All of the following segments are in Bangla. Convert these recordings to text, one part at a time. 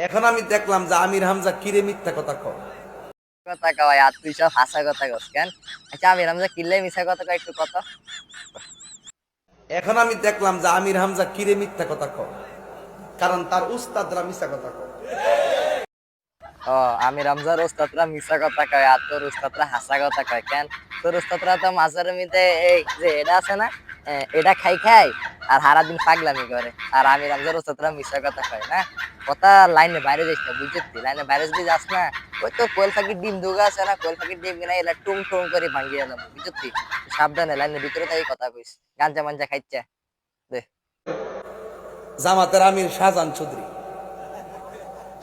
এখন আমি দেখলাম যে আমির হামজা কিরে মিথ্যা কথা কয়। কথা কয় আর তুই সব হাসা কথা কস কেন? আচ্ছা আমি রামজা কিল্লে মিশা কথা কয় একটু কত। এখন আমি দেখলাম যে আমির হামজা কিরে মিথ্যা কথা কয়, কারণ তার উস্তাদরা মিথ্যা কথা কয়। ও আমি রামজার ওস্তাদরা মিশা কথা কয় আর তোর ওস্তাদরা হাসা কথা কয় কেন? তোর ওস্তাদরা তো মাঝের মধ্যে এই যে এটা আছে না, এটা খাই খাই আর সারাদিন পাগলামি করে, আর আমি রামজার ওস্তাদরা মিশা কথা কয় না। কথা লাইনে বাইরে যাইস না, বুঝছি? লাইনে বাইরে যদি যাস না, ওই তো কোয়েল পাখির ডিম দুগা আছে না, কোয়েল পাখির ডিম কিনা এলা টুং টুং করে ভাঙ্গিয়ে এলাম, বুঝছি? সাবধানে লাইনের ভিতরে তাই কথা কইস, গাঞ্জা মাঞ্জা খাইচ্ছা দে। জামাতের আমির শাহজাহান চৌধুরী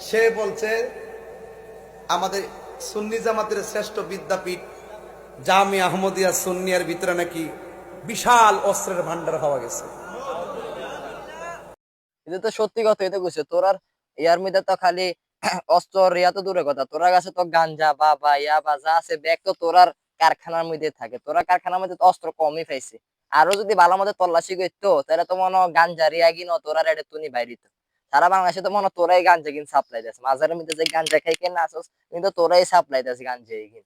সে বলছে আমাদের সুন্নি জামাতের শ্রেষ্ঠ বিদ্যাপীঠ জামিয়া আহমদিয়া সুন্নিয়ার ভিতরে নাকি বিশাল অস্ত্রের ভান্ডার হওয়া গেছে। এটা তো সত্যি কথা, এটা কইছে তোর আর ইয়ার মধ্যে তো খালি অস্ত্র ইয়া তো দূরের কথা, তোরা কাছে তো গাঞ্জা বাবা ইয়া বা যা আছে ব্যাগ তো তোরার কারখানার মধ্যে থাকে, তোরা কারখানার মধ্যে তো অস্ত্র কমই পাইছে। আরো যদি ভালো মতো তল্লাশি করতো তাহলে তো মনে হয় গাঞ্জা রিয়া গিন তোরার এটা তুনি বাইরিত। সারা বাংলাদেশে তো মনে হয় তোরাই গাঞ্জা কিন সাপ্লাই দিস, মাঝারের মধ্যে যে গাঞ্জা খাই কেন আসস কিন্তু তোরাই সাপ্লাই দিস গাঞ্জা কিন।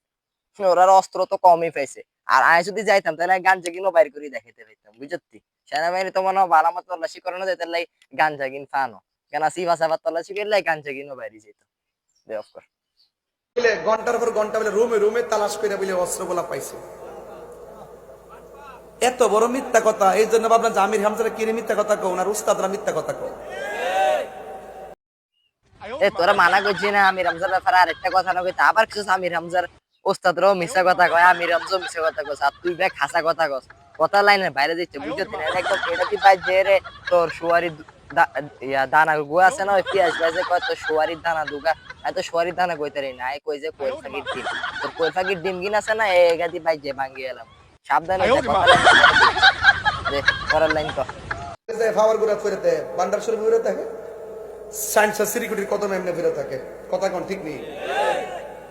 ওরার অস্ত্র তো কমই পাইছে। আর আমি যদি যাইতাম তাহলে গাঞ্জা কিনও বাইর করে দেখাইতে পাইতাম, বুঝতি? সেনাবাহিনী তো মনে হয় ভালো মতো তল্লাশি করে না যেতে লাই গাঞ্জা কিন ফানো, কেন সিবা সাবার তল্লাশি করলে গাঞ্জা কিনও বাইরে যেত। ঘন্টার পর ঘন্টা বলে রুমে রুমে তালাশ করে বলে অস্ত্রগুলা পাইছে। এত বড় মিথ্যা কথা, এই জন্য ভাবলাম যে আমির হামজারা কিরে মিথ্যা কথা কও, ওনার উস্তাদরা মিথ্যা কথা কও। এ তোরা মানা করছি না আমির হামজার ব্যাপারে আরেকটা কথা না কইতে, আবার কিছু আমির হামজার ওস্তাদরাও মিশা কথা কয়, আমির হামজাও মিশা কথা কস, আর তুই ব্যাগ খাসা কথা কস। কথা লাইনের বাইরে দিচ্ছে, বুঝতে না? একদম এটা তুই পাই যে রে তোর সুয়ারি দানা গুয়া আছে না, ওই পিয়াজ ভাজে কয় তোর সুয়ারির দানা দুগা, এত সুয়ারির দানা কইতে রে নাই, কই যে কোয়েল ফাঁকির ডিম, তোর কোয়েল ফাঁকির ডিম কিনা আছে না, এই গাদি পাই যে ভাঙ্গি এলাম। সাবধানে কথা লাইন করার লাইন তো ফাওয়ার গুলা ফেরতে বান্ডার শরীফ ফেরত থাকে, সায়েন্স আর সিকিউরিটির কত এমনি ফেরত থাকে, কথা কোন ঠিক নেই।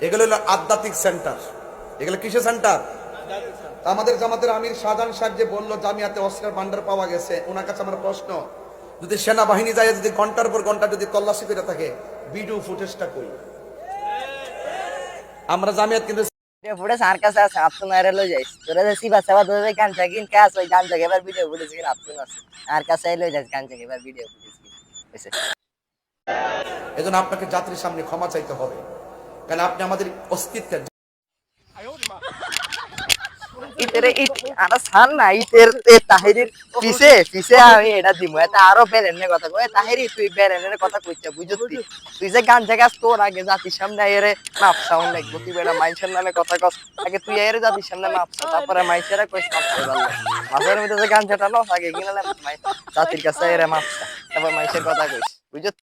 এগুলো হলো আধ্যাত্মিক সেন্টার। এগুলো কিসের সেন্টার? আমাদের জামাতের আমির শাহজাহান সাহেব যে বললো জামিয়াতে অস্ত্রের ভান্ডার পাওয়া গেছে, ওনার কাছে আমার প্রশ্ন, যদি সেনাবাহিনী যায় যদি ঘন্টার পর ঘন্টা যদি তল্লাশি করে থাকে, ভিডিও ফুটেজটা কই? আমরা জামিয়াত কিন্তু ফুটেজ আর কাছে আছে, আপনি আরে লই যাইস তোরা যে সিবা সাবা তোরা গাঞ্জা কিন কাজ ওই গাঞ্জা গেবার ভিডিও ফুটেজ কিন আপনি আছে আর কাছে লই যাইস গাঞ্জা গেবার ভিডিও ফুটেজ কিন হইছে। এজন্য আপনাকে জাতির সামনে ক্ষমা চাইতে হবে, কারণ আপনি আমাদের অস্তিত্বের। ইতেরে ইট আটা সান না ইতের তাহিরির পিছে পিছে আমি এটা দিমু, এটা আরো বেরেনের কথা কয় তাহিরি, তুই বেরেনের কথা কইছা, বুঝতি? তুই যে গান জায়গা তোর আগে জাতির সামনে এরে মাপ সাউন্ড লাগবো, তুই বেটা মাইন্সের নামে কথা কস, আগে তুই এরে জাতির সামনে মাপ সা, তারপরে মাইন্সেরা কইস মাপ সা ভালো। মাঝের মধ্যে যে গান যেটা লস আগে কিনালে জাতির কাছে এরে মাপ সা, তারপর মাইন্সের কথা কইস, বুঝতি?